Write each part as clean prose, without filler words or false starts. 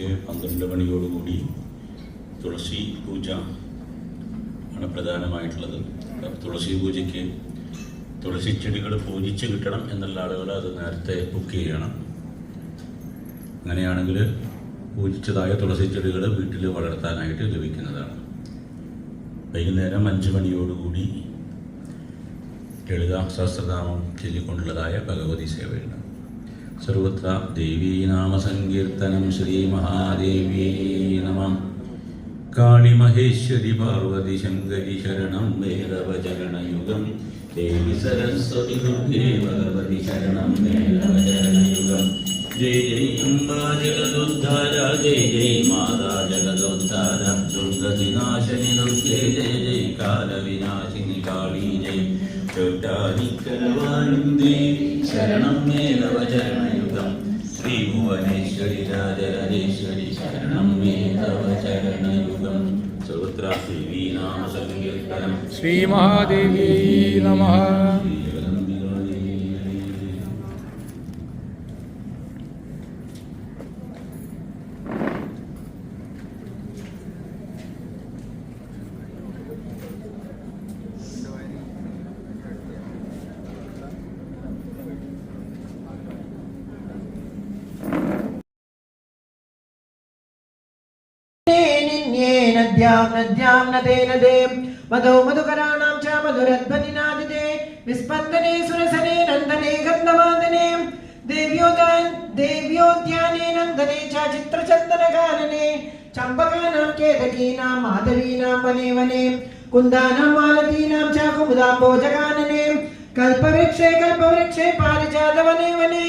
12 മണിയോടുകൂടി തുളസി പൂജ ആണ് പ്രധാനമായിട്ടുള്ളത്. തുളസി പൂജയ്ക്ക് തുളസി ചെടികൾ പൂജിച്ച് കിട്ടണം എന്നുള്ള ആളുകൾ അത് നേരത്തെ ബുക്ക് ചെയ്യണം. അങ്ങനെയാണെങ്കിൽ പൂജിച്ചതായ തുളസി ചെടികൾ വീട്ടിൽ വളർത്താനായിട്ട് ലഭിക്കുന്നതാണ്. വൈകുന്നേരം 5 മണിയോടുകൂടി ലളിതാ സഹസ്രനാമം ചൊല്ലിക്കൊണ്ടുള്ളതായ ഭഗവതി സേവയുണ്ട്. സർവത്ര ദേവീ നാമസങ്കീർത്തനം. ശ്രീ മഹാദേവീ നമഃ. കാളി മഹേശ്വരി പാർവതി ശങ്കരി ശരണം വേദവചരണയുഗം. ദേവി സരസ്വതി ദുർഗേ ഭഗവതി ശരണം വേദവചരണയുഗം. ജയ ജയ അംബാ ജഗദോദ്ധാര, ജയ ജയ മാതാ ജഗദോദ്ധാര. ദുർഗതിനാശിനി ദുർഗേ ജയ ജയ കാലവിനാശിനി കാളി ജയ. ചോട്ടാനിക്കരവാണിന്ദേ ശരണം വേദവചരണയുഗം. ശ്രീ ഭുവനേശ്വരി രാജരാജേശ്വരി ശരണം വേദവചരണയുഗം. സർവത്ര ദേവീ നാമസങ്കീർത്തനം. ശ്രീ മഹാദേവീ നമഃ. मधो मधुकराणां च मधुरध्वनिनादिते. विस्पन्दने सुरसने नन्दने गन्धमादने. देव्योद्याने नन्दने च चित्रचन्दनकानने. चम्पकानां केतकीनां माधवीनां वने वने. कुन्दानां मालतीनां च कुमुदाम्बोजकानने. कल्पवृक्षे कल्पवृक्षे पारिजातवने वने.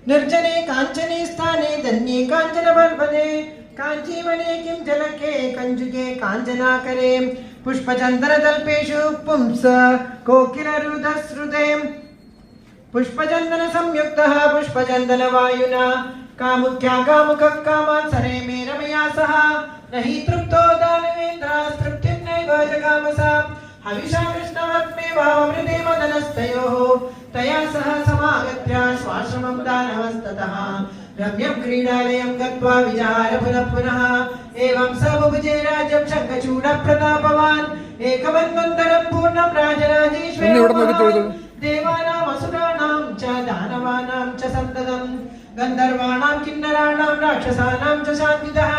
निर्जने काञ्चने स्थाने धन्ये काञ्चनपर्वते. काञ्चीवने किं जलके कञ्जुगे काञ्चनाकरे. पुष्पचन्दनतल्पेषु पुंस कोकिलरुदश्रुते. पुष्पचन्दन संयुक्तः पुष्पचन्दनवायुना. कामुख्या कामुकः कामात्सरे मे रमया सह. न हि तृप्तो दानवेन्द्रास्तृप्तिं नैव जगामसा. हविषा कृष्णवत्मेवामृते मदनस्तयोः. तया सह समागत्य स्वाश्रमं दानवस्ततः. रम्यं क्रीडालयं गत्वा विचार पुनः पुनः. एवं स बुभुजे राज्यं शङ्खचूडप्रतापवान्. एकमन्वन्तरं पूर्णं राजराजेश्वरः. देवानाम् असुराणां च दानवानां च सन्ततं. गन्धर्वाणां किन्नराणां राक्षसानां च शान्तितः.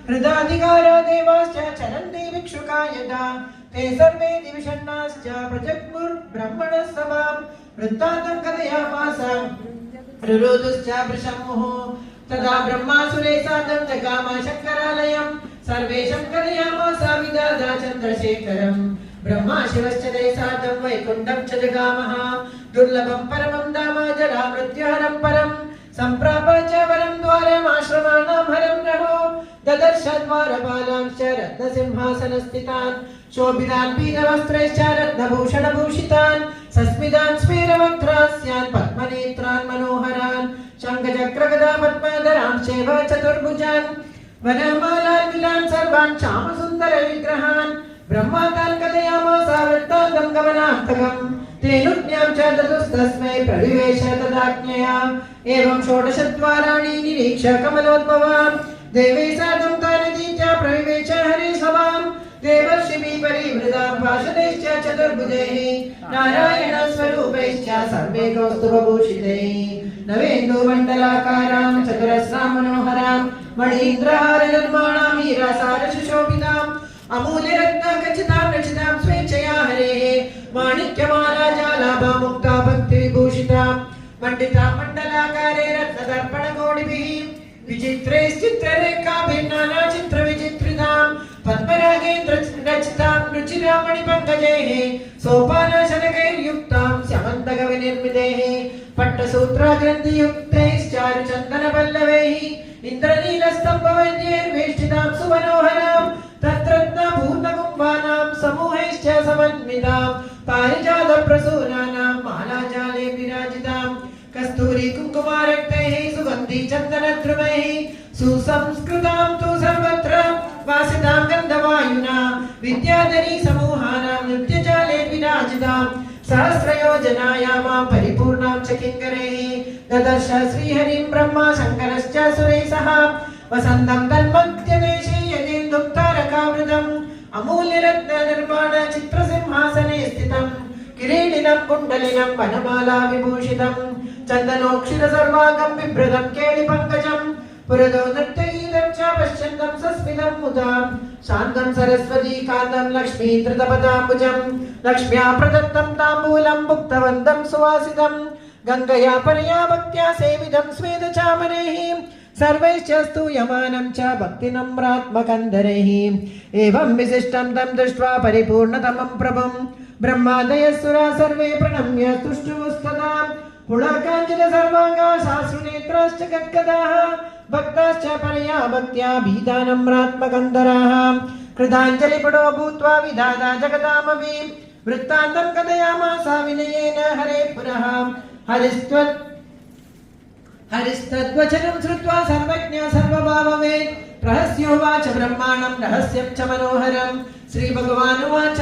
हृदाधिकारा देवाश्च चरन्ति भिक्षुका यदा. ते सर्वे दिविषण्णाश्च प्रजग्मुर्ब्रह्मणः सभां. वृत्तान्तं कथयामास रुरोधश्च वृषमुः. तदा ब्रह्मासुरे सार्धं जगाम शङ्करालयं. सर्वे शङ्करयामास विदधा चन्द्रशेखरम्. ब्रह्मा शिवश्च ते सार्धं वैकुण्ठं च जगामः. दुर्लभं परमं धाम जरामृत्युहरं परं. सम्प्राप च वरं द्वारमाश्रमाणां हरं नरो. ददर्श द्वारपालांश्च रत्नसिंहासनस्थितान्. शोभितान् पीतवस्त्रैश्च रत्नभूषणभूषितान्. सस्मितान् स्मेरवक्त्रास्यान् पद्मनेत्रान् मनोहरान्. शङ्खचक्रगदा पद्मधरांश्चैव चतुर्भुजान्. वनमालान् विलान् सर्वान् श्यामसुन्दरविग्रहान्. ब्रह्मा तान् कथयामास वृत्तान्तं गमनार्थकम्. तेनुज्ञां च ददुस्तस्मै प्रविवेश तदाज्ञया. एवं षोडशद्वाराणि निरीक्ष्य कमलोद्भवान्. देवै सार्धं तानतीत्या प्रविवेश हरे सभां. देवर्षिभिः परिवृतां पार्षदैश्च चतुर्भुजैः. नारायणस्वरूपैश्च सर्वे कौस्तुभभूषितैः. नवेन्दुमण्डलाकारां चतुरस्रां मनोहरां. मणीन्द्रहारनिर्माणां हीरासारसुशोभिताम्. अमूल्यरत्नखचितां रचितां स्वेच्छया हरेः. माणिक्यमालाजालाभा मुक्ता भक्तिविभूषितां. मण्डितां मण्डलाकारे रत्नदर्पणकोटिभिः. विचित्रैश्चित्ररेखाभिन्नानाचित्रविचित्रितां. पद्मरागेन्द्र रचितां रुचिरामणिपङ्कजैः. सोपानशनकैर्युक्तां स्यमन्तकविनिर्मितैः. पट्टसूत्राग्रन्थियुक्तैश्चारुचन्दनपल्लवैः. इन्द्रनीलस्तम्भवैद्यैर्वेष्टितां सुमनोहरां. तत्रत्नपूर्णकुम्भानां समूहैश्च समन्वितां. पारिजातप्रसूनानां मालाजाले विराजितां. कस्तूरी कुङ्कुमारक्तैः सुगन्धि चन्दनद्रुमैः. सुसंस्कृतां तु सर्वत्र वासितां गन्धवायुना. विद्याधरी समूहानां नृत्यजाले विराजितां. सहस्रयोजनायामां परिपूर्णां च किङ्करैः. ददर्श श्रीहरिं ब्रह्मा शङ्करश्च सुरैः सह. वसन्तं तन्मध्यदेशे यजेन्दुं तारकावृतम् अमूल्यरत्ननिर्माण चित्रसिंहासने स्थितं किरीटिनं कुण्डलिनं वनमाला विभूषितं चन्दनोक्षिरसर्वाङ्गं बिभ्रतं केळिपङ्कजं पुरदो नर्तयीदं च पश्यन्तं सस्मितं मुदा शान्तं सरस्वतीकान्तं लक्ष्मीधृतपदाम्बुजं लक्ष्म्या प्रदत्तं ताम्बूलं भुक्तवन्तं सुवासितं गङ्गया परया भक्त्या सेवितं स्वेदचामरैः सर्वैश्च स्तूयमानं च भक्तिनम्रात्मकन्धरैः एवं विशिष्टं तं दृष्ट्वा परिपूर्णतमं प्रभुं ब्रह्मादयः सर्वे प्रणम्य तुष्टुस्तदा पुलकाञ्चित सर्वाङ्गा शास्त्रनेत्राश्च गद्गदाः भक्ताश्च परया भक्त्या भीतानम्रात्मकन्धराः कृताञ्जलिपटो भूत्वा विधाता जगदामपि वृत्तान्तं कथयामास विनयेन हरे पुनः हरिस्तद्वचनं श्रुत्वा सर्वज्ञ सर्वभाववेत् रहस्योवाच ब्रह्माणं रहस्यं च मनोहरं श्रीभगवानुवाच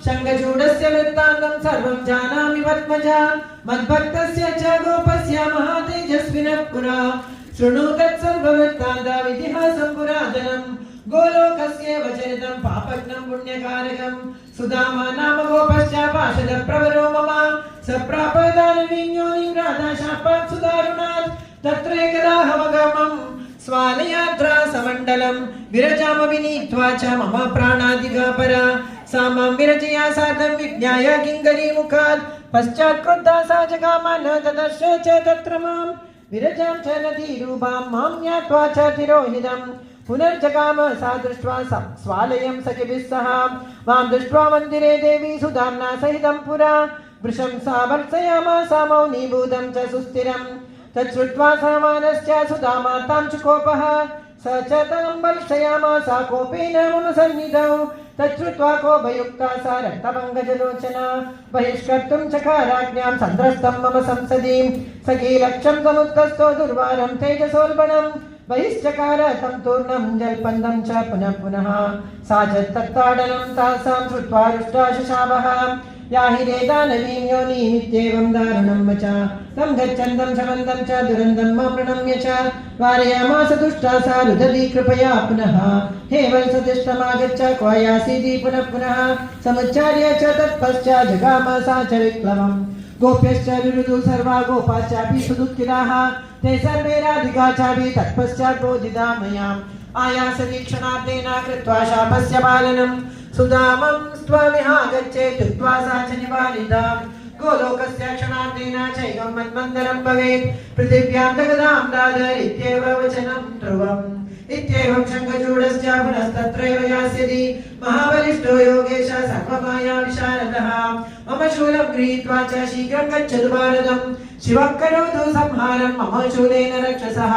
शङ्खचूडस्य वृत्तान्तं सर्वं जानामि पद्मजा मद्भक्तस्य च गोपस्य महातेजस्विनः पुरा शृणु तत्सर्ववृत्तान्तमितिहासं पुरातनं गोलोकस्य वचरितं पापघ्नं पुण्यकारकं सुदामा नाम गोपश्च पाशदप्रवरो मम स प्रापदानवीन्योनिं राधाशापात् सुदारुणात् तत्रैकदाहमगमं स्वालयात्रा समण्डलं विरजामपि नीत्वा च मम प्राणादिकापरा सा मां विरजया सार्धं विज्ञाय किङ्करीमुखात् पश्चात् क्रुद्धा सा जगाम न ददर्श च तत्र मां विरजां च नदीरूपां मां ज्ञात्वा च तिरोहितं पुनर्जगाम सा दृष्ट्वा स्वालयं सखिभिः सह मां दृष्ट्वा मन्दिरे देवी सुधाम्ना सहितं पुरा वृषं सा वर्षयामास मौनीभूतं च सुस्थिरम् तच्छ्रुत्वा समानश्च सुदामा तां च कोपः स च तां वर्षयामास कोपेन मम सन्निधौ तच्छ्रुत्वा कोपयुक्ता सा रक्तपङ्कजलोचना बहिष्कर्तुं चकाराज्ञां सन्द्रस्तं मम संसदि सखी लक्ष्यं समुत्कस्थो दुर्वारं तेजसोल्बणं बहिश्चकार तं तूर्णं जल्पन्दं च पुनः पुनः सा च तत्ताडनं तासां श्रुत्वा रुष्टा शशावः याहि दानवीं योनिमित्येवं दारुणं वच तं गच्छन्तं शमन्तं च दुरन्तं मां प्रणम्य च वारयामास दुष्टा सा रुदती कृपया पुनः हे वत्सतिष्ठमागच्छ क्व यासीति पुनः पुनः समुच्चार्य च तत्पश्चात् जगाम सा च विप्लवम् गोप्यश्च विरुदु सर्वा गोपाश्चापि सुदुःखिताः ते सर्वे राधिका चापि तत्पश्चात् बोधिता मया आयासवीक्षणार्थेन कृत्वा शापस्य पालनं सुदामं स्वविहागच्छेत् उक्त्वा सा च निवारिता गोलोकस्य क्षणार्धेन चैकं मन्वन्तरं भवेत् पृथिव्यां जगदां दादर इत्येव वचनं ध्रुवम् इत्येवं शङ्खचूडश्च पुनस्तत्रैव यास्यति महाबलिष्ठो योगेश सर्वमाया विशारदः मम शूलं गृहीत्वा च शीघ्रं गच्छतु भारतं शिवः करोतु संहारं मम शूलेन रक्षसः